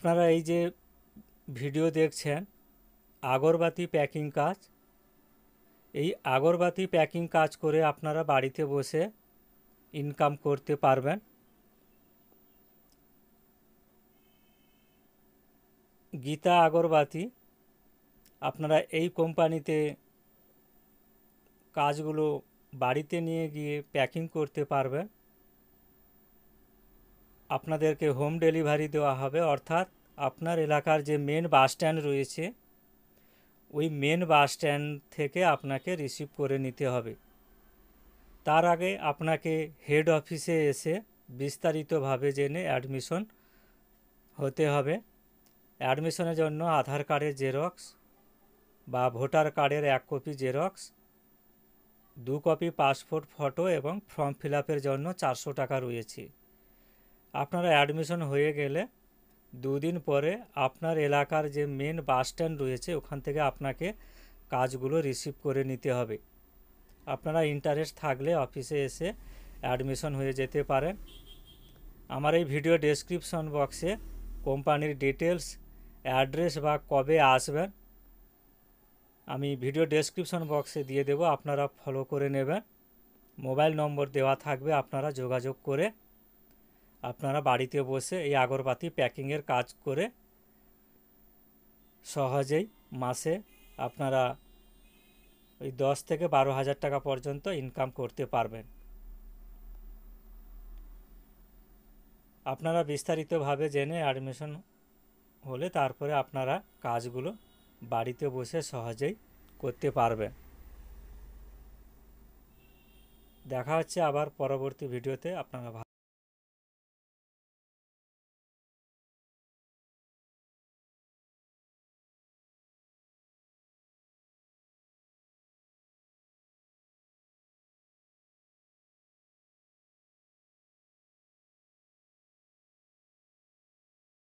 আপনারা এই যে ভিডিও দেখছেন আগরবাতি প্যাকিং কাজ, এই আগরবাতি প্যাকিং কাজ করে আপনারা বাড়িতে বসে ইনকাম করতে পারবেন। গীতা আগরবাতি, আপনারা এই কোম্পানিতে কাজগুলো বাড়িতে নিয়ে গিয়ে প্যাকিং করতে পারবেন। আপনাদেরকে হোম ডেলিভারি দেওয়া হবে, অর্থাৎ আপনার এলাকার যে মেন বাস স্ট্যান্ড রয়েছে ওই মেন বাস স্ট্যান্ড থেকে আপনাকে রিসিভ করে নিতে হবে। তার আগে আপনাকে হেড অফিসে এসে বিস্তারিতভাবে জেনে অ্যাডমিশন হতে হবে। অ্যাডমিশনের জন্য আধার কার্ডের জেরক্স বা ভোটার কার্ডের 1 copy xerox, 2 copy passport photo এবং ফর্ম ফিল আপের জন্য 400 টাকা রয়েছে। আপনারা অ্যাডমিশন হয়ে গেলে 2 দিন পরে আপনার এলাকার যে মেন বাস স্ট্যান্ড রয়েছে ওখান থেকে আপনাকে কাজগুলো রিসিভ করে নিতে হবে। আপনারা ইন্টারেস্ট থাকলে অফিসে এসে অ্যাডমিশন হয়ে যেতে পারেন। আমার এই ভিডিও ডেসক্রিপশন বক্সে কোম্পানির ডিটেলস, অ্যাড্রেস বা কবে আসবেন আমি ভিডিও ডেসক্রিপশন বক্সে দিয়ে দেব, আপনারা ফলো করে নেবেন। মোবাইল নম্বর দেওয়া থাকবে, আপনারা যোগাযোগ করে আপনারা বাড়িতে বসে এই আগরবাতি প্যাকিংয়ের কাজ করে সহজেই মাসে আপনারা ওই 10 থেকে 12,000 টাকা পর্যন্ত ইনকাম করতে পারবেন। আপনারা বিস্তারিতভাবে জেনে অ্যাডমিশন হলে তারপরে আপনারা কাজগুলো বাড়িতে বসে সহজেই করতে পারবেন। দেখা হচ্ছে আবার পরবর্তী ভিডিওতে। আপনারা